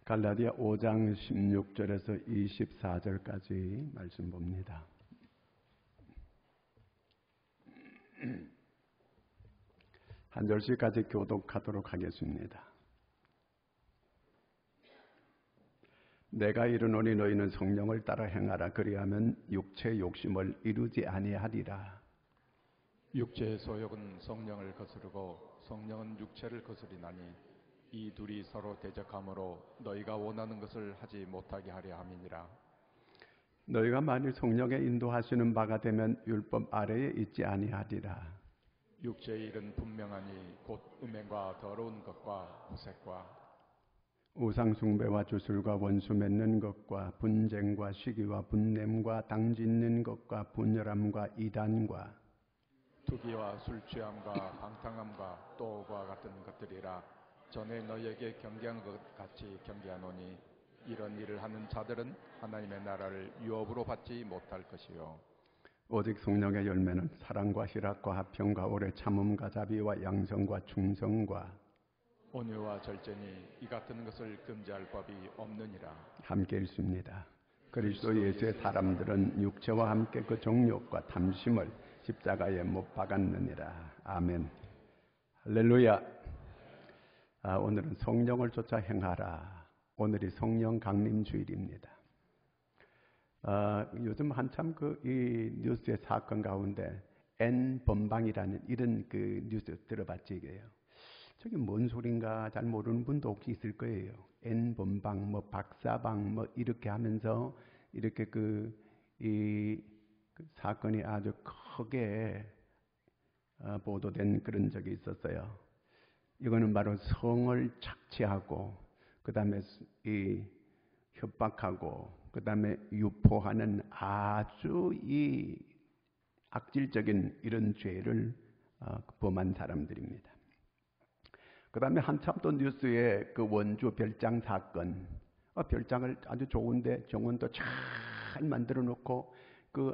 갈라디아 5장 16절에서 24절까지 말씀 봅니다. 한 절씩까지 교독하도록 하겠습니다. 내가 이르노니 너희는 성령을 따라 행하라. 그리하면 육체의 욕심을 이루지 아니하리라. 육체의 소욕은 성령을 거스르고 성령은 육체를 거스리나니 이 둘이 서로 대적하므로 너희가 원하는 것을 하지 못하게 하려 함이니라. 너희가 만일 성령의 인도하시는 바가 되면 율법 아래에 있지 아니하리라. 육체의 일은 분명하니 곧 음행과 더러운 것과 후색과 우상 숭배와 주술과 원수 맺는 것과 분쟁과 시기와 분냄과 당짓는 것과 분열함과 이단과 투기와 술 취함과 방탕함과 또과 같은 것들이라. 전에 너희에게 경계한 것 같이 경계하노니 이런 일을 하는 자들은 하나님의 나라를 유업으로 받지 못할 것이요 오직 성령의 열매는 사랑과 희락과 화평과 오래 참음과 자비와 양성과 충성과 온유와 절제니 이 같은 것을 금지할 법이 없느니라. 함께 읽습니다. 그리스도 예수의 사람들은 육체와 함께 그 정욕과 탐심을 십자가에 못 박았느니라. 아멘. 할렐루야. 오늘은 성령을 쫓아 행하라. 오늘이 성령 강림 주일입니다. 요즘 한참 이 뉴스의 사건 가운데 N 번방이라는 이런 그 뉴스 들어봤지 이게요. 저게 뭔 소린가 잘 모르는 분도 혹시 있을 거예요. N 번방, 뭐 박사방, 뭐 이렇게 하면서 이렇게 그 사건이 아주 크게 보도된 그런 적이 있었어요. 이거는 바로 성을 착취하고 그 다음에 이 협박하고 그 다음에 유포하는 아주 이 악질적인 이런 죄를 범한 사람들입니다. 그 다음에 한참 또 뉴스에 그 원주 별장 사건, 별장을 아주 좋은데 정원도 잘 만들어 놓고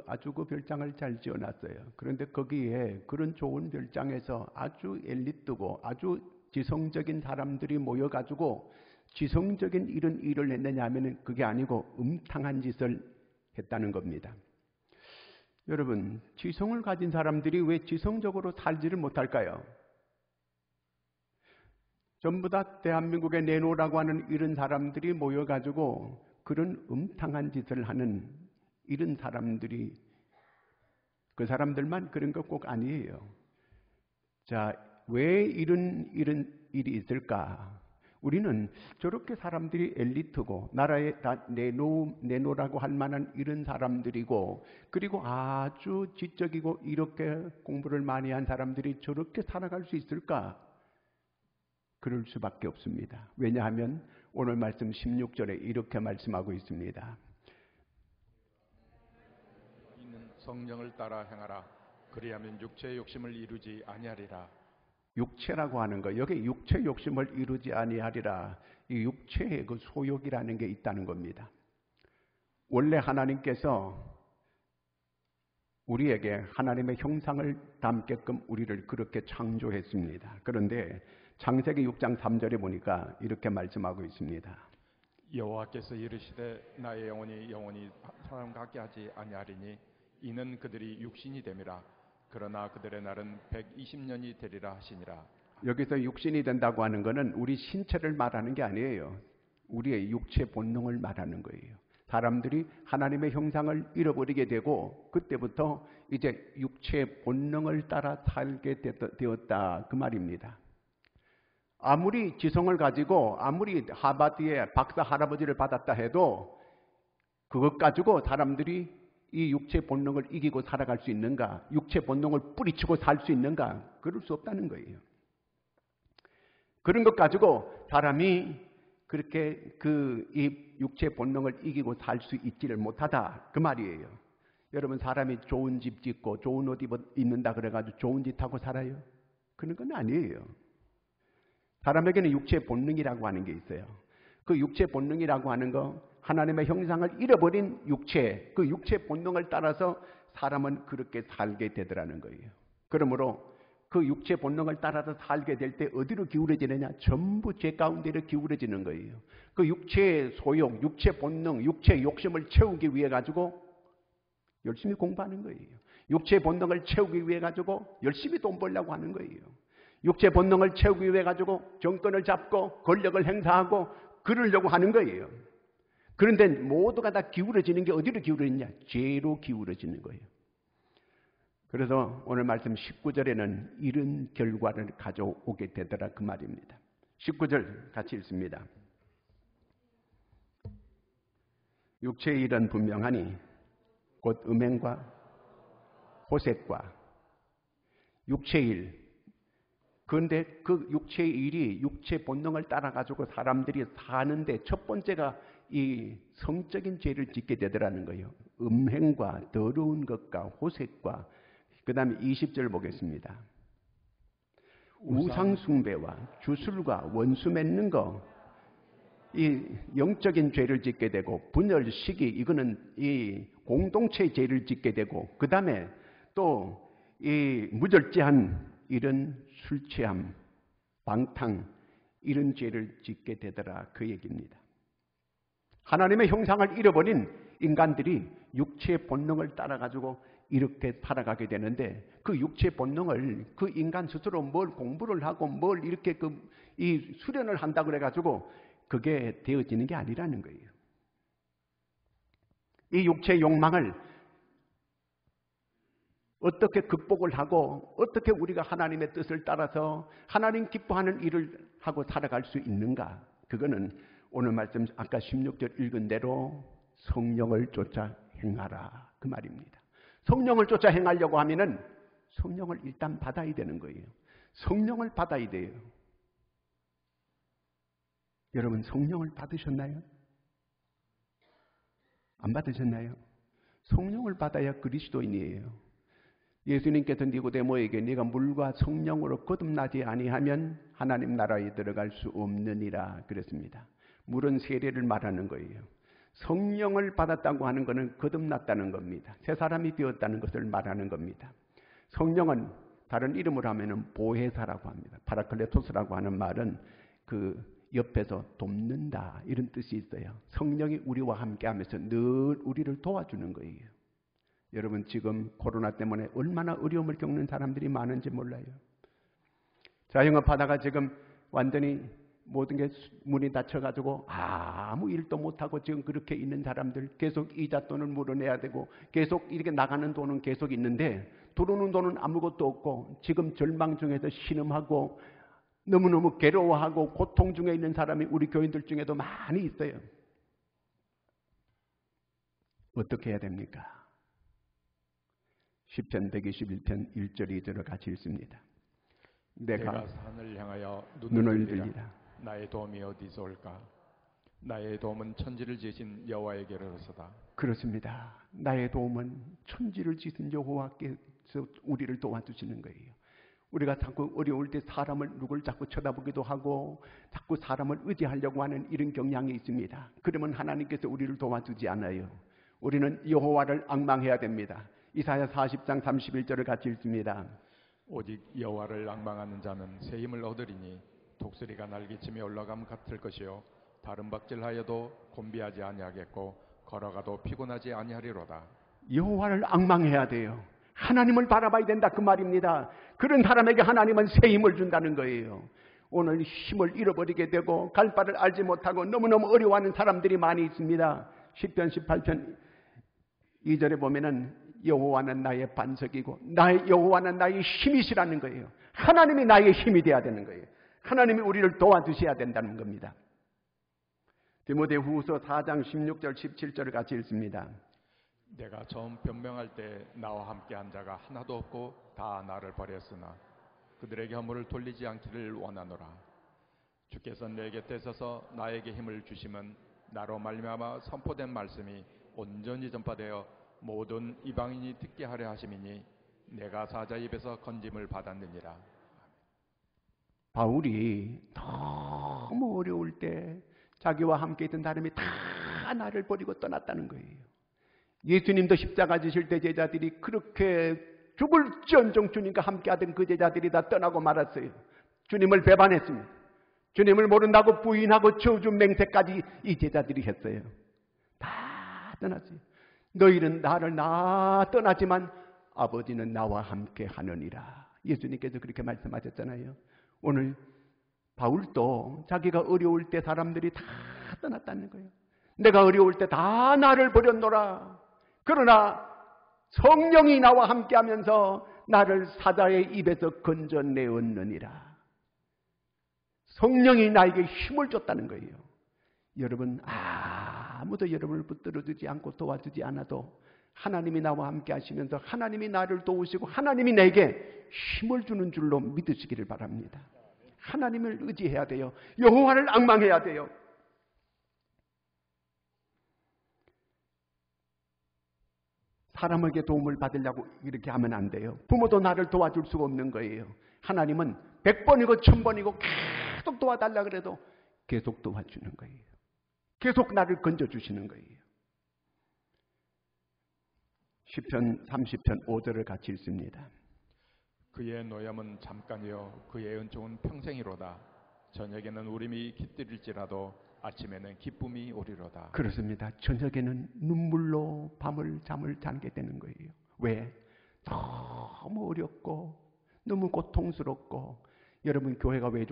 아주 그 별장을 잘 지어놨어요. 그런데 거기에 그런 좋은 별장에서 아주 엘리트고 아주 지성적인 사람들이 모여가지고 지성적인 이런 일을 했느냐 하면은 그게 아니고 음탕한 짓을 했다는 겁니다. 여러분, 지성을 가진 사람들이 왜 지성적으로 살지를 못할까요? 전부 다 대한민국에 내놓으라고 하는 이런 사람들이 모여가지고 그런 음탕한 짓을 하는 이런 사람들이 그 사람들만 그런 거 꼭 아니에요. 자, 왜 이런 일이 있을까? 우리는 저렇게 사람들이 엘리트고 나라에 다 내놓으라고 할 만한 이런 사람들이고 그리고 아주 지적이고 이렇게 공부를 많이 한 사람들이 저렇게 살아갈 수 있을까? 그럴 수밖에 없습니다. 왜냐하면 오늘 말씀 16절에 이렇게 말씀하고 있습니다. 이는 성령을 따라 행하라. 그리하면 육체의 욕심을 이루지 아니하리라. 육체라고 하는 거, 여기 육체 욕심을 이루지 아니하리라. 이 육체의 그 소욕이라는 게 있다는 겁니다. 원래 하나님께서 우리에게 하나님의 형상을 담게끔 우리를 그렇게 창조했습니다. 그런데 창세기 6장 3절에 보니까 이렇게 말씀하고 있습니다. 여호와께서 이르시되 나의 영혼이 사람 같게 하지 아니하리니 이는 그들이 육신이 됨이라. 그러나 그들의 날은 120년이 되리라 하시니라. 여기서 육신이 된다고 하는 것은 우리 신체를 말하는 게 아니에요. 우리의 육체 본능을 말하는 거예요. 사람들이 하나님의 형상을 잃어버리게 되고 그때부터 이제 육체 본능을 따라 살게 되었다 그 말입니다. 아무리 지성을 가지고 아무리 하버드의 박사 할아버지를 받았다 해도 그것 가지고 사람들이 이 육체 본능을 이기고 살아갈 수 있는가? 육체 본능을 뿌리치고 살 수 있는가? 그럴 수 없다는 거예요. 그런 것 가지고 사람이 그렇게 이 육체 본능을 이기고 살 수 있지를 못하다 그 말이에요. 여러분, 사람이 좋은 집 짓고 좋은 옷 입는다 그래가지고 좋은 짓 하고 살아요? 그런 건 아니에요. 사람에게는 육체 본능이라고 하는 게 있어요. 그 육체 본능이라고 하는 거, 하나님의 형상을 잃어버린 육체, 그 육체 본능을 따라서 사람은 그렇게 살게 되더라는 거예요. 그러므로 그 육체 본능을 따라서 살게 될 때 어디로 기울어지느냐? 전부 죄 가운데로 기울어지는 거예요. 그 육체의 소욕, 육체 본능, 육체 욕심을 채우기 위해 가지고 열심히 공부하는 거예요. 육체 본능을 채우기 위해 가지고 열심히 돈 벌려고 하는 거예요. 육체 본능을 채우기 위해 가지고 정권을 잡고 권력을 행사하고 그러려고 하는 거예요. 그런데 모두가 다 기울어지는 게 어디로 기울어지냐? 죄로 기울어지는 거예요. 그래서 오늘 말씀 19절에는 이런 결과를 가져오게 되더라 그 말입니다. 19절 같이 읽습니다. 육체의 일은 분명하니 곧 음행과 호색과 육체의 일. 그런데 그 육체의 일이 육체 본능을 따라가지고 사람들이 사는데 첫 번째가 이 성적인 죄를 짓게 되더라는 거예요. 음행과 더러운 것과 호색과 그 다음에 20절 보겠습니다. 우상숭배와 주술과 원수 맺는 거, 이 영적인 죄를 짓게 되고 분열, 시기, 이거는 이 공동체의 죄를 짓게 되고 그 다음에 또 이 무절제한 이런 술 취함, 방탕 이런 죄를 짓게 되더라 그 얘기입니다. 하나님의 형상을 잃어버린 인간들이 육체의 본능을 따라가지고 이렇게 살아가게 되는데 그 육체 본능을 그 인간 스스로 뭘 공부를 하고 뭘 이렇게 이 수련을 한다 그래가지고 그게 되어지는 게 아니라는 거예요. 이 육체의 욕망을 어떻게 극복을 하고 어떻게 우리가 하나님의 뜻을 따라서 하나님 기뻐하는 일을 하고 살아갈 수 있는가? 그거는 오늘 말씀 아까 16절 읽은 대로 성령을 쫓아 행하라 그 말입니다. 성령을 쫓아 행하려고 하면은 성령을 일단 받아야 되는 거예요. 성령을 받아야 돼요. 여러분 성령을 받으셨나요? 안 받으셨나요? 성령을 받아야 그리스도인이에요. 예수님께서 니고데모에게 네가 물과 성령으로 거듭나지 아니하면 하나님 나라에 들어갈 수 없느니라 그랬습니다. 물은 세례를 말하는 거예요. 성령을 받았다고 하는 것은 거듭났다는 겁니다. 새 사람이 되었다는 것을 말하는 겁니다. 성령은 다른 이름으로 하면 보혜사라고 합니다. 파라클레토스라고 하는 말은 그 옆에서 돕는다 이런 뜻이 있어요. 성령이 우리와 함께 하면서 늘 우리를 도와주는 거예요. 여러분 지금 코로나 때문에 얼마나 어려움을 겪는 사람들이 많은지 몰라요. 자영업하다가 지금 완전히 모든 게 문이 닫혀가지고 아무 일도 못하고 지금 그렇게 있는 사람들 계속 이자 돈을 물어내야 되고 계속 이렇게 나가는 돈은 계속 있는데 들어오는 돈은 아무것도 없고 지금 절망 중에서 신음하고 너무너무 괴로워하고 고통 중에 있는 사람이 우리 교인들 중에도 많이 있어요. 어떻게 해야 됩니까? 시편 121편 1절 2절을 같이 읽습니다. 내가 산을 향하여 눈을 들리라. 나의 도움이 어디서 올까? 나의 도움은 천지를 지으신 여호와에게로서다. 그렇습니다. 나의 도움은 천지를 지으신 여호와께서 우리를 도와주시는 거예요. 우리가 자꾸 어려울 때 누굴 자꾸 쳐다보기도 하고 자꾸 사람을 의지하려고 하는 이런 경향이 있습니다. 그러면 하나님께서 우리를 도와주지 않아요. 우리는 여호와를 앙망해야 됩니다. 이사야 40장 31절을 같이 읽습니다. 오직 여호와를 앙망하는 자는 새 힘을 얻으리니 독수리가 날개치며 올라감 같을 것이요 다른 박질하여도 곤비하지 아니하겠고 걸어가도 피곤하지 아니하리로다. 여호와를 앙망해야 돼요. 하나님을 바라봐야 된다 그 말입니다. 그런 사람에게 하나님은 새 힘을 준다는 거예요. 오늘 힘을 잃어버리게 되고 갈 바를 알지 못하고 너무너무 어려워하는 사람들이 많이 있습니다. 시편 18편 2절에 보면은 여호와는 나의 반석이고 여호와는 나의 힘이시라는 거예요. 하나님이 나의 힘이 되어야 되는 거예요. 하나님이 우리를 도와주셔야 된다는 겁니다. 디모데후서 4장 16절 17절을 같이 읽습니다. 내가 처음 변명할 때 나와 함께 한 자가 하나도 없고 다 나를 버렸으나 그들에게 허물을 돌리지 않기를 원하노라. 주께서 내 곁에 서서 나에게 힘을 주심은 나로 말미암아 선포된 말씀이 온전히 전파되어 모든 이방인이 듣게 하려 하심이니 내가 사자 입에서 건짐을 받았느니라. 바울이 너무 어려울 때 자기와 함께 있던 사람이 다 나를 버리고 떠났다는 거예요. 예수님도 십자가 지실 때 제자들이 그렇게 죽을지언정 주님과 함께하던 그 제자들이 다 떠나고 말았어요. 주님을 배반했습니다. 주님을 모른다고 부인하고 저주 맹세까지 이 제자들이 했어요. 다 떠났어요. 너희는 나를 떠나지만 아버지는 나와 함께 하느니라. 예수님께서 그렇게 말씀하셨잖아요. 오늘 바울도 자기가 어려울 때 사람들이 다 떠났다는 거예요. 내가 어려울 때 다 나를 버렸노라. 그러나 성령이 나와 함께하면서 나를 사자의 입에서 건져내었느니라. 성령이 나에게 힘을 줬다는 거예요. 여러분, 아무도 여러분을 붙들어주지 않고 도와주지 않아도 하나님이 나와 함께 하시면서 하나님이 나를 도우시고 하나님이 내게 힘을 주는 줄로 믿으시기를 바랍니다. 하나님을 의지해야 돼요. 여호와를 앙망해야 돼요. 사람에게 도움을 받으려고 이렇게 하면 안 돼요. 부모도 나를 도와줄 수가 없는 거예요. 하나님은 100번이고 1000번이고 계속 도와달라 그래도 계속 도와주는 거예요. 계속 나를 건져주시는 거예요. 시편 30편 5절을 같이 읽습니다. 그의 노염은 잠깐이요 그의 은총은 평생이로다. 저녁에는 울음이 깃들일지라도 아침에는 기쁨이 오리로다. 그렇습니다. 저녁에는 눈물로 잠을 자게 되는 거예요. 왜? 너무 어렵고 너무 고통스럽고. 여러분, 교회가 왜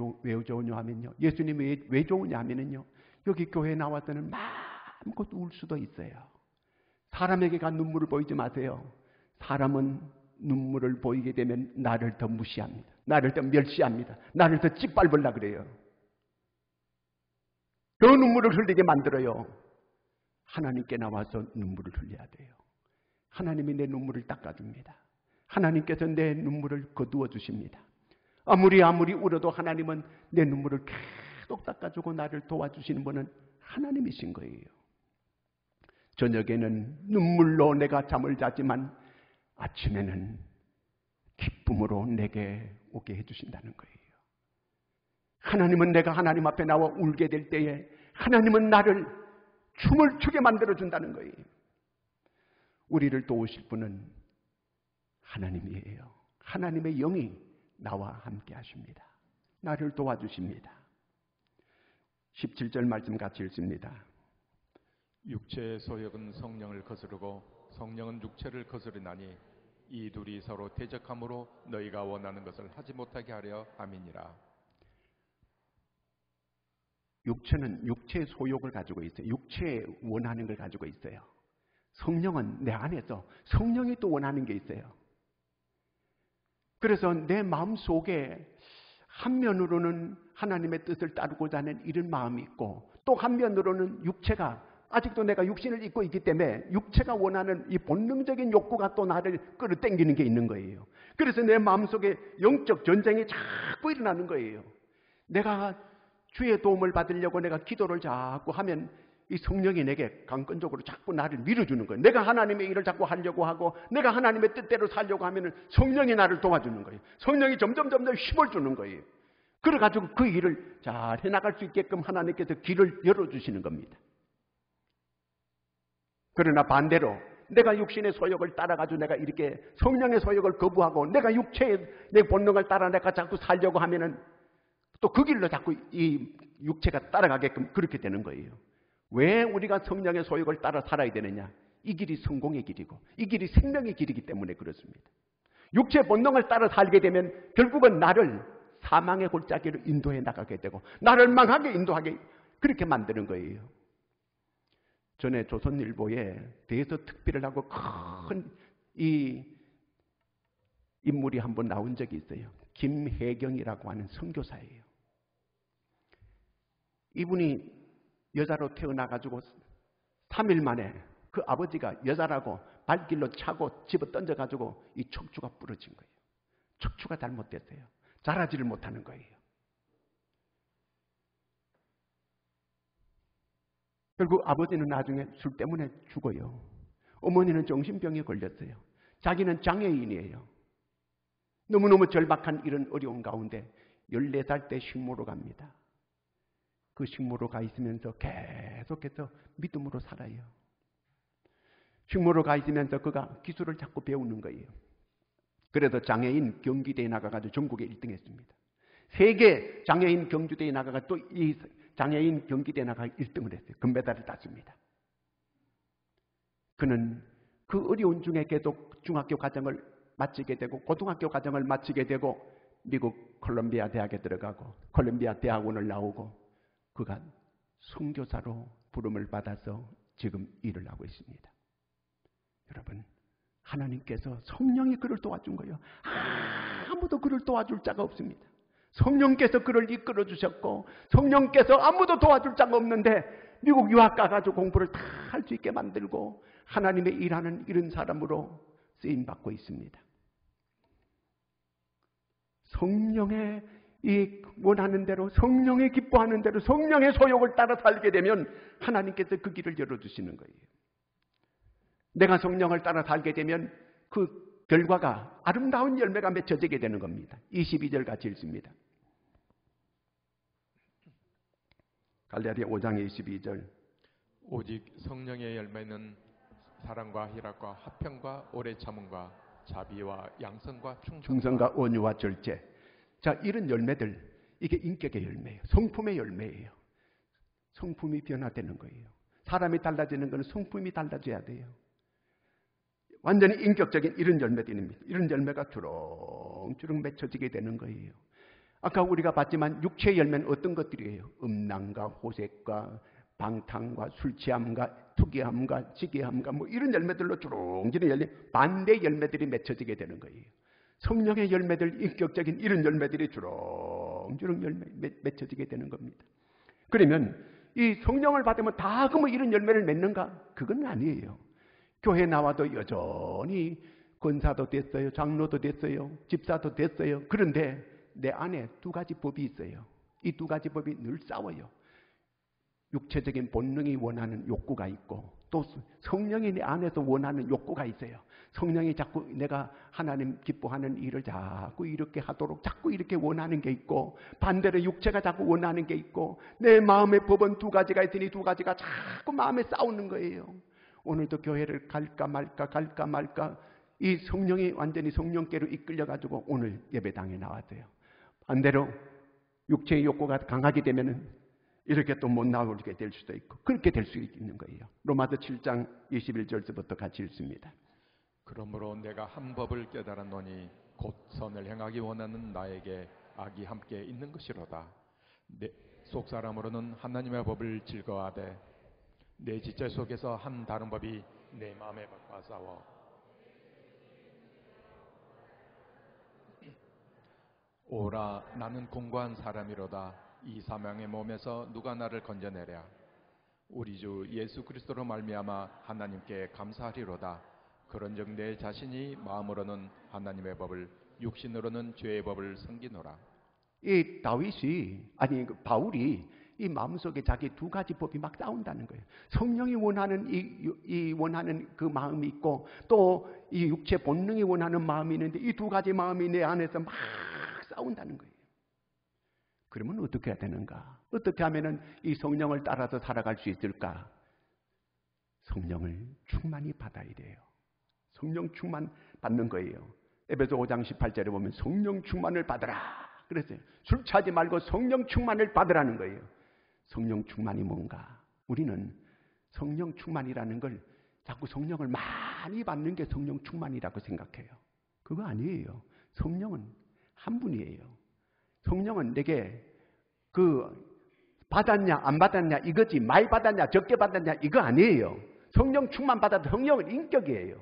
좋으냐 하면요, 예수님이 왜 좋으냐 하면요, 여기 교회에 나와서는 마음껏 울 수도 있어요. 사람에게 눈물을 보이지 마세요. 사람은 눈물을 보이게 되면 나를 더 무시합니다. 나를 더 멸시합니다. 나를 더 짓밟으려고 그래요. 더 눈물을 흘리게 만들어요. 하나님께 나와서 눈물을 흘려야 돼요. 하나님이 내 눈물을 닦아줍니다. 하나님께서 내 눈물을 거두어 주십니다. 아무리 울어도 하나님은 내 눈물을 계속 닦아주고 나를 도와주시는 분은 하나님이신 거예요. 저녁에는 눈물로 내가 잠을 자지만 아침에는 기쁨으로 내게 오게 해주신다는 거예요. 하나님은 내가 하나님 앞에 나와 울게 될 때에 하나님은 나를 춤을 추게 만들어준다는 거예요. 우리를 도우실 분은 하나님이에요. 하나님의 영이 나와 함께 하십니다. 나를 도와주십니다. 17절 말씀 같이 읽습니다. 육체의 소욕은 성령을 거스르고 성령은 육체를 거스르나니 이 둘이 서로 대적함으로 너희가 원하는 것을 하지 못하게 하려 함이니라. 육체는 육체의 소욕을 가지고 있어요. 육체에 원하는 걸 가지고 있어요. 성령은 내 안에서 성령이 또 원하는 게 있어요. 그래서 내 마음 속에 한면으로는 하나님의 뜻을 따르고자 하는 이런 마음이 있고, 또 한면으로는 육체가 아직도 내가 육신을 입고 있기 때문에 육체가 원하는 이 본능적인 욕구가 또 나를 끌어당기는 게 있는 거예요. 그래서 내 마음속에 영적 전쟁이 자꾸 일어나는 거예요. 내가 주의 도움을 받으려고 내가 기도를 자꾸 하면 이 성령이 내게 강권적으로 자꾸 나를 밀어주는 거예요. 내가 하나님의 일을 자꾸 하려고 하고 내가 하나님의 뜻대로 살려고 하면 성령이 나를 도와주는 거예요. 성령이 점점 힘을 주는 거예요. 그래가지고 그 일을 잘 해나갈 수 있게끔 하나님께서 길을 열어주시는 겁니다. 그러나 반대로 내가 육신의 소욕을 따라가지고 내가 이렇게 성령의 소욕을 거부하고 내가 육체의 내 본능을 따라 내가 자꾸 살려고 하면은 또 그 길로 자꾸 이 육체가 따라가게끔 그렇게 되는 거예요. 왜 우리가 성령의 소욕을 따라 살아야 되느냐? 이 길이 성공의 길이고 이 길이 생명의 길이기 때문에 그렇습니다. 육체의 본능을 따라 살게 되면 결국은 나를 사망의 골짜기로 인도해 나가게 되고 나를 망하게 인도하게 그렇게 만드는 거예요. 전에 조선일보에 대해서 특필을 하고 큰 이 인물이 한번 나온 적이 있어요. 김혜경이라고 하는 선교사예요. 이분이 여자로 태어나가지고 3일 만에 그 아버지가 여자라고 발길로 차고 집어 던져가지고 이 척추가 부러진 거예요. 척추가 잘못됐어요. 자라지를 못하는 거예요. 결국 아버지는 나중에 술 때문에 죽어요. 어머니는 정신병에 걸렸어요. 자기는 장애인이에요. 너무너무 절박한 이런 어려운 가운데 14살 때 식모로 갑니다. 그 식모로 가 있으면서 계속해서 믿음으로 살아요. 식모로 가 있으면서 그가 기술을 자꾸 배우는 거예요. 그래도 장애인 경기대에 나가가지고 전국에 1등 했습니다. 세계 장애인 경주대에 나가가 또 이 장애인 경기대에 나가 1등을 했어요. 금메달을 땄습니다. 그는 그 어려운 중에 계속 중학교 과정을 마치게 되고 고등학교 과정을 마치게 되고 미국 콜롬비아 대학에 들어가고 콜롬비아 대학원을 나오고 그가 선교사로 부름을 받아서 지금 일을 하고 있습니다. 여러분, 하나님께서 성령이 그를 도와준 거예요. 아무도 그를 도와줄 자가 없습니다. 성령께서 그를 이끌어 주셨고 성령께서 아무도 도와줄 자가 없는데 미국 유학 가가지고 공부를 다 할 수 있게 만들고 하나님의 일하는 이런 사람으로 쓰임받고 있습니다. 성령의 이 원하는 대로 성령의 기뻐하는 대로 성령의 소욕을 따라 살게 되면 하나님께서 그 길을 열어주시는 거예요. 내가 성령을 따라 살게 되면 그 결과가 아름다운 열매가 맺혀지게 되는 겁니다. 22절 같이 읽습니다. 갈라디아 5장 22절. 오직 성령의 열매는 사랑과 희락과 화평과 오래 참음과 자비와 양성과 충성과 온유와 절제. 자, 이런 열매들, 이게 인격의 열매예요. 성품의 열매예요. 성품이 변화되는 거예요. 사람이 달라지는 것은 성품이 달라져야 돼요. 완전히 인격적인 이런 열매들입니다. 이런 열매가 주렁주렁 맺혀지게 되는 거예요. 아까 우리가 봤지만 육체의 열매는 어떤 것들이에요? 음란과 호색과 방탕과 술 취함과 투기함과 지기함과 뭐 이런 열매들로 주렁주렁 열린 반대 열매들이 맺혀지게 되는 거예요. 성령의 열매들, 인격적인 이런 열매들이 주렁주렁 맺혀지게 되는 겁니다. 그러면 이 성령을 받으면 다 그러면 이런 열매를 맺는가? 그건 아니에요. 교회 나와도 여전히 권사도 됐어요. 장로도 됐어요. 집사도 됐어요. 그런데 내 안에 두 가지 법이 있어요. 이 두 가지 법이 늘 싸워요. 육체적인 본능이 원하는 욕구가 있고 또 성령이 내 안에서 원하는 욕구가 있어요. 성령이 자꾸 내가 하나님 기뻐하는 일을 자꾸 이렇게 하도록 자꾸 이렇게 원하는 게 있고 반대로 육체가 자꾸 원하는 게 있고 내 마음의 법은 두 가지가 있으니 두 가지가 자꾸 마음에 싸우는 거예요. 오늘도 교회를 갈까 말까 이 성령이 완전히 성령께로 이끌려가지고 오늘 예배당에 나왔어요. 반대로 육체의 욕구가 강하게 되면은 이렇게 또 못 나오게 될 수도 있고 그렇게 될 수 있는 거예요. 로마서 7장 21절부터 같이 읽습니다. 그러므로 내가 한 법을 깨달았노니 곧 선을 행하기 원하는 나에게 악이 함께 있는 것이로다. 내 속사람으로는 하나님의 법을 즐거워하되 내 지체 속에서 한 다른 법이 내 마음에 박과 싸워 오라 나는 공고한 사람이로다. 이 사망의 몸에서 누가 나를 건져내랴. 우리 주 예수 그리스도로 말미암아 하나님께 감사하리로다. 그런즉 내 자신이 마음으로는 하나님의 법을 육신으로는 죄의 법을 섬기노라. 이 다윗이 아니 바울이 이 마음속에 자기 두 가지 법이 막 싸운다는 거예요. 성령이 원하는 이 원하는 그 마음이 있고 또 이 육체 본능이 원하는 마음이 있는데 이 두 가지 마음이 내 안에서 막 싸운다는 거예요. 그러면 어떻게 해야 되는가? 어떻게 하면은 이 성령을 따라서 살아갈 수 있을까? 성령을 충만히 받아야 돼요. 성령 충만 받는 거예요. 에베소 5장 18절에 보면 성령 충만을 받으라 그랬어요. 술 취하지 말고 성령 충만을 받으라는 거예요. 성령 충만이 뭔가? 우리는 성령 충만이라는 걸 자꾸 성령을 많이 받는 게 성령 충만이라고 생각해요. 그거 아니에요. 성령은 한 분이에요. 성령은 내게 받았냐 안 받았냐 이거지 많이 받았냐 적게 받았냐 이거 아니에요. 성령 충만 받아도 성령은 인격이에요.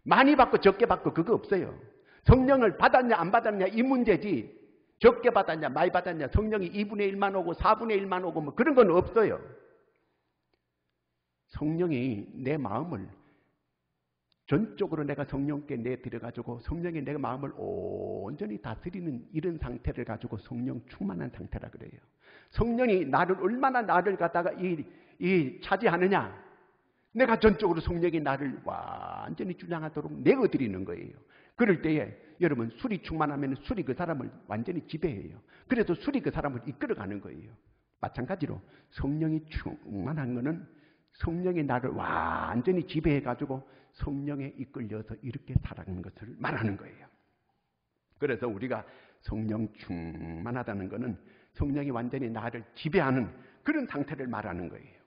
많이 받고 적게 받고 그거 없어요. 성령을 받았냐 안 받았냐 이 문제지 적게 받았냐 많이 받았냐 성령이 2분의 1만 오고 4분의 1만 오고 뭐 그런 건 없어요. 성령이 내 마음을 전적으로 내가 성령께 내들여가지고 성령이 내 마음을 온전히 다스리는 이런 상태를 가지고 성령 충만한 상태라 그래요. 성령이 얼마나 나를 갖다가 차지하느냐. 내가 전적으로 성령이 나를 완전히 주장하도록 내어드리는 거예요. 그럴 때에 여러분 술이 충만하면 술이 그 사람을 완전히 지배해요. 그래서 술이 그 사람을 이끌어가는 거예요. 마찬가지로 성령이 충만한 거는 성령이 나를 완전히 지배해가지고 성령에 이끌려서 이렇게 살아가는 것을 말하는 거예요. 그래서 우리가 성령 충만하다는 것은 성령이 완전히 나를 지배하는 그런 상태를 말하는 거예요.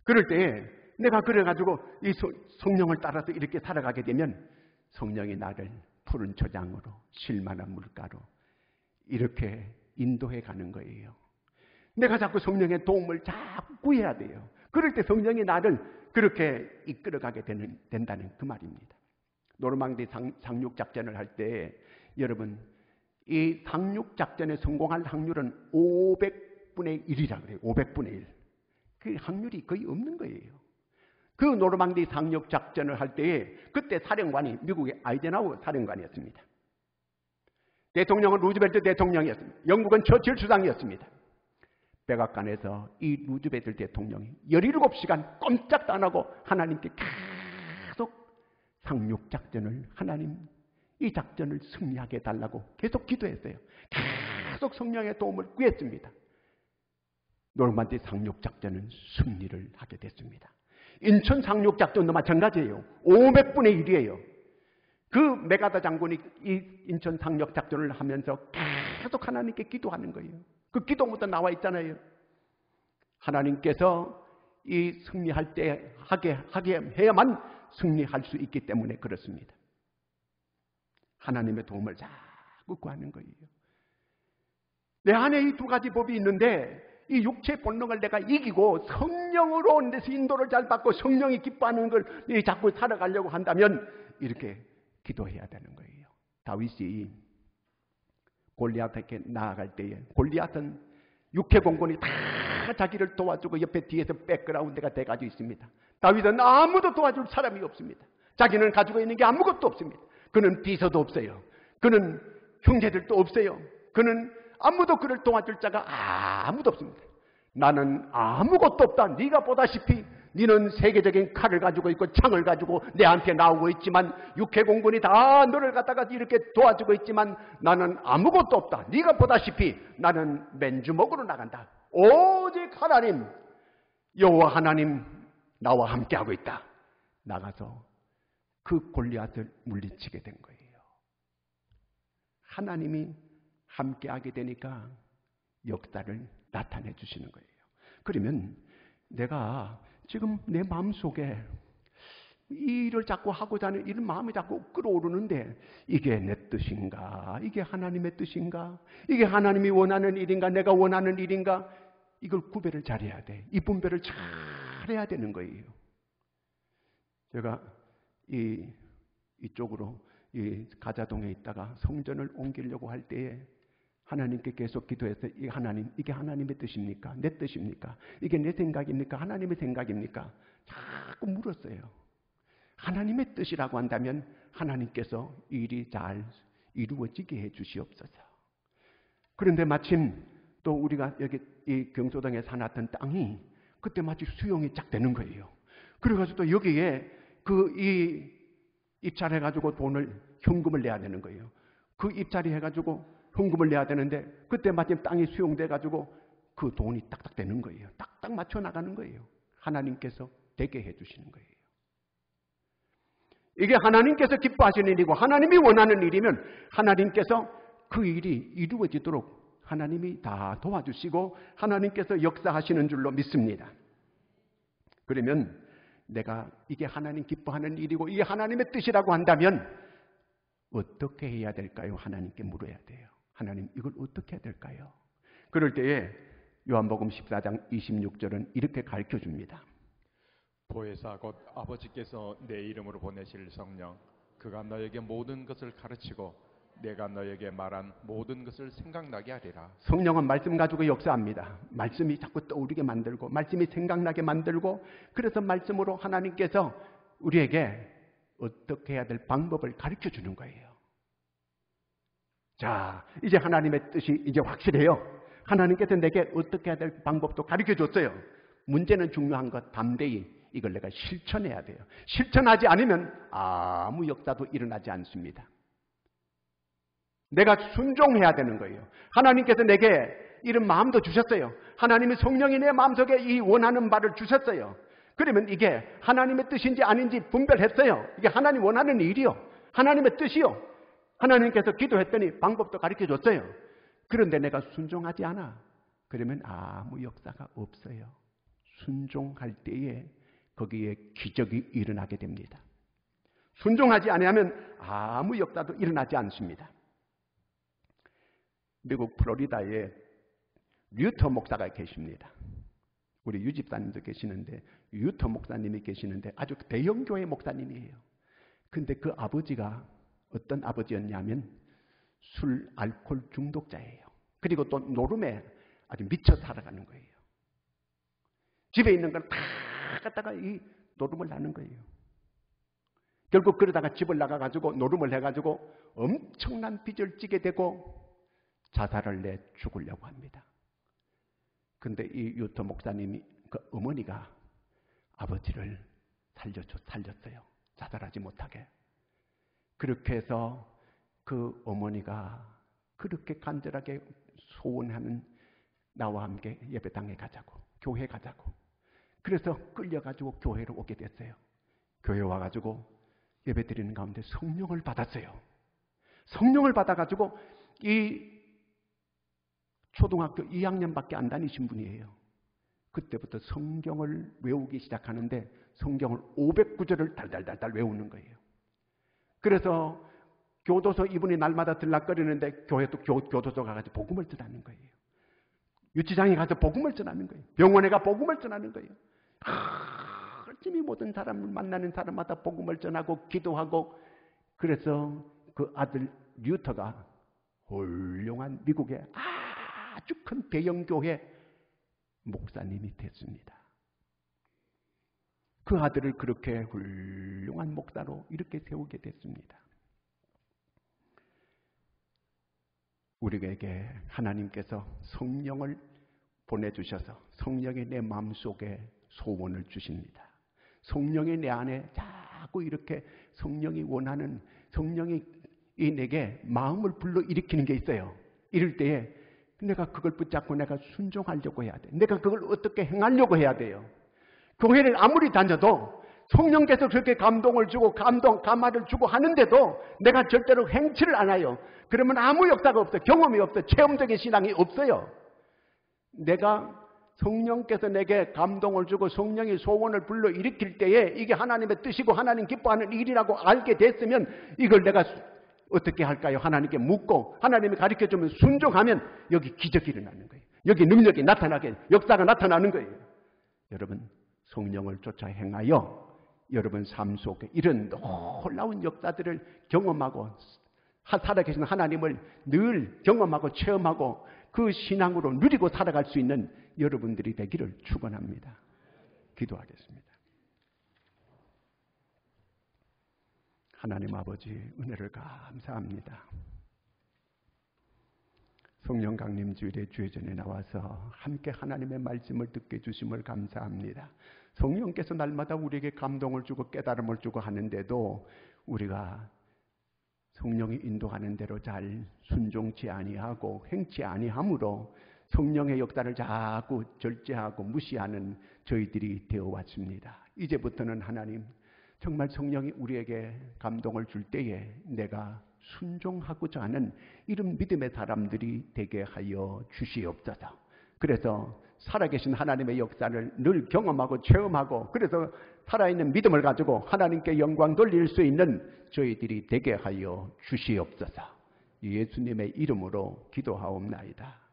그럴 때 내가 그래가지고 이 성령을 따라서 이렇게 살아가게 되면 성령이 나를 푸른 초장으로 실만한 물가로 이렇게 인도해 가는 거예요. 내가 자꾸 성령의 도움을 자꾸 구해야 돼요. 그럴 때 성령이 나를 그렇게 이끌어가게 된다는 그 말입니다. 노르망디 상륙작전을 할 때 여러분 이 상륙작전에 성공할 확률은 500분의 1이라고 그래요. 500분의 1. 그 확률이 거의 없는 거예요. 그 노르망디 상륙작전을 할 때에 그때 사령관이 미국의 아이젠하워 사령관이었습니다. 대통령은 루즈벨트 대통령이었습니다. 영국은 처칠 수상이었습니다. 백악관에서 이 루즈벨트 대통령이 17시간 꼼짝도 안 하고 하나님께 계속 상륙작전을 하나님 이 작전을 승리하게 해달라고 계속 기도했어요. 계속 성령의 도움을 구했습니다. 노르만디 상륙작전은 승리를 하게 됐습니다. 인천 상륙작전도 마찬가지예요. 500분의 1이에요. 그 메가다 장군이 이 인천 상륙작전을 하면서 계속 하나님께 기도하는 거예요. 그 기도부터 나와 있잖아요. 하나님께서 이 승리할 때 하게 해야만 승리할 수 있기 때문에 그렇습니다. 하나님의 도움을 자꾸 구하는 거예요. 내 안에 이 두 가지 법이 있는데 이 육체 본능을 내가 이기고 성령으로 인도를 잘 받고 성령이 기뻐하는 걸 자꾸 살아가려고 한다면 이렇게 기도해야 되는 거예요. 다윗이 골리앗에게 나아갈 때에 골리앗은 육해공군이 다 자기를 도와주고 옆에 뒤에서 백그라운드가 돼가지고 있습니다. 다윗은 아무도 도와줄 사람이 없습니다. 자기는 가지고 있는 게 아무것도 없습니다. 그는 비서도 없어요. 그는 형제들도 없어요. 그는 아무도 그를 도와줄 자가 아무도 없습니다. 나는 아무것도 없다. 네가 보다시피 너는 세계적인 칼을 가지고 있고 창을 가지고 내한테 나오고 있지만 육해공군이 다 너를 갖다가 이렇게 도와주고 있지만 나는 아무것도 없다. 네가 보다시피 나는 맨주먹으로 나간다. 오직 하나님 여호와 하나님 나와 함께하고 있다. 나가서 그 골리앗을 물리치게 된 거예요. 하나님이 함께하게 되니까 역사를 나타내 주시는 거예요. 그러면 내가 지금 내 마음속에 이 일을 자꾸 하고자 하는 이런 마음이 자꾸 끌어오르는데 이게 내 뜻인가? 이게 하나님의 뜻인가? 이게 하나님이 원하는 일인가? 내가 원하는 일인가? 이걸 구별을 잘해야 돼. 이 분별을 잘해야 되는 거예요. 제가 이쪽으로 이 가자동에 있다가 성전을 옮기려고 할 때에 하나님께 계속 기도해서 이 하나님, 이게 하나님의 뜻입니까? 내 뜻입니까? 이게 내 생각입니까? 하나님의 생각입니까? 자꾸 물었어요. 하나님의 뜻이라고 한다면 하나님께서 일이 잘 이루어지게 해 주시옵소서. 그런데 마침 또 우리가 여기 이 경소동에 사놨던 땅이 그때 마치 수용이 쫙 되는 거예요. 그래가지고 또 여기에 입찰해가지고 현금을 내야 되는 거예요. 그 입찰이 해가지고 현금을 내야 되는데 그때 마침 땅이 수용돼가지고 그 돈이 딱딱 되는 거예요. 딱딱 맞춰 나가는 거예요. 하나님께서 되게 해주시는 거예요. 이게 하나님께서 기뻐하시는 일이고 하나님이 원하는 일이면 하나님께서 그 일이 이루어지도록 하나님이 다 도와주시고 하나님께서 역사하시는 줄로 믿습니다. 그러면 내가 이게 하나님 기뻐하는 일이고 이게 하나님의 뜻이라고 한다면 어떻게 해야 될까요? 하나님께 물어야 돼요. 하나님 이걸 어떻게 해야 될까요? 그럴 때에 요한복음 14장 26절은 이렇게 가르쳐줍니다. 보혜사 곧 아버지께서 내 이름으로 보내실 성령 그가 너에게 모든 것을 가르치고 내가 너에게 말한 모든 것을 생각나게 하리라. 성령은 말씀 가지고 역사합니다. 말씀이 자꾸 떠오르게 만들고 말씀이 생각나게 만들고 그래서 말씀으로 하나님께서 우리에게 어떻게 해야 될 방법을 가르쳐주는 거예요. 자, 이제 하나님의 뜻이 이제 확실해요. 하나님께서 내게 어떻게 해야 될 방법도 가르쳐줬어요. 문제는 중요한 것 담대히 이걸 내가 실천해야 돼요. 실천하지 않으면 아무 역사도 일어나지 않습니다. 내가 순종해야 되는 거예요. 하나님께서 내게 이런 마음도 주셨어요. 하나님의 성령이 내 마음속에 이 원하는 바를 주셨어요. 그러면 이게 하나님의 뜻인지 아닌지 분별했어요. 이게 하나님 원하는 일이요. 하나님의 뜻이요. 하나님께서 기도했더니 방법도 가르쳐 줬어요. 그런데 내가 순종하지 않아. 그러면 아무 역사가 없어요. 순종할 때에 거기에 기적이 일어나게 됩니다. 순종하지 않으면 아무 역사도 일어나지 않습니다. 미국 플로리다에 류터 목사가 계십니다. 우리 유집사님도 계시는데 류터 목사님이 계시는데 아주 대형 교회 목사님이에요. 근데 그 아버지가 어떤 아버지였냐면 술, 알코올 중독자예요. 그리고 또 노름에 아주 미쳐 살아가는 거예요. 집에 있는 걸 다 갖다가 이 노름을 하는 거예요. 결국 그러다가 집을 나가가지고 노름을 해가지고 엄청난 빚을 지게 되고 자살을 내 죽으려고 합니다. 근데 이 유터 목사님이 그 어머니가 아버지를 살렸어요. 자살하지 못하게. 그렇게 해서 그 어머니가 그렇게 간절하게 소원하는 나와 함께 예배당에 가자고, 교회 가자고. 그래서 끌려가지고 교회로 오게 됐어요. 교회 와가지고 예배 드리는 가운데 성령을 받았어요. 성령을 받아가지고 이 초등학교 2학년밖에 안 다니신 분이에요. 그때부터 성경을 외우기 시작하는데 성경을 500구절을 달달달달 외우는 거예요. 그래서 교도소 이분이 날마다 들락거리는데 교회도 교도소 가가지고 복음을 전하는 거예요. 유치장에 가서 복음을 전하는 거예요. 병원에 가 복음을 전하는 거예요. 열심히 모든 사람을 만나는 사람마다 복음을 전하고 기도하고 그래서 그 아들 류터가 훌륭한 미국의 아주 큰 대형교회 목사님이 됐습니다. 그 아들을 그렇게 훌륭한 목사로 이렇게 세우게 됐습니다. 우리에게 하나님께서 성령을 보내주셔서 성령이 내 마음속에 소원을 주십니다. 성령이 내 안에 자꾸 이렇게 성령이 원하는 성령이 내게 마음을 불러일으키는 게 있어요. 이럴 때에 내가 그걸 붙잡고 내가 순종하려고 해야 돼. 내가 그걸 어떻게 행하려고 해야 돼요. 교회를 아무리 다녀도 성령께서 그렇게 감동을 주고 감화를 주고 하는데도 내가 절대로 행치를 않아요. 그러면 아무 역사가 없어요. 경험이 없어요. 체험적인 신앙이 없어요. 내가 성령께서 내게 감동을 주고 성령의 소원을 불러일으킬 때에 이게 하나님의 뜻이고 하나님 기뻐하는 일이라고 알게 됐으면 이걸 내가 어떻게 할까요? 하나님께 묻고 하나님이 가르쳐주면 순종하면 여기 기적이 일어나는 거예요. 여기 능력이 나타나게 역사가 나타나는 거예요. 여러분 성령을 쫓아 행하여 여러분 삶 속에 이런 놀라운 역사들을 경험하고 살아계신 하나님을 늘 경험하고 체험하고 그 신앙으로 누리고 살아갈 수 있는 여러분들이 되기를 축원합니다. 기도하겠습니다. 하나님 아버지 은혜를 감사합니다. 성령 강림 주일에 주의 전에 나와서 함께 하나님의 말씀을 듣게 해주심을 감사합니다. 성령께서 날마다 우리에게 감동을 주고 깨달음을 주고 하는데도 우리가 성령이 인도하는 대로 잘 순종치 아니하고 행치 아니함으로 성령의 역사를 자꾸 절제하고 무시하는 저희들이 되어왔습니다. 이제부터는 하나님 정말 성령이 우리에게 감동을 줄 때에 내가 순종하고자 하는 이런 믿음의 사람들이 되게 하여 주시옵소서. 그래서 살아계신 하나님의 역사를 늘 경험하고 체험하고 그래서 살아있는 믿음을 가지고 하나님께 영광 돌릴 수 있는 저희들이 되게 하여 주시옵소서. 예수님의 이름으로 기도하옵나이다.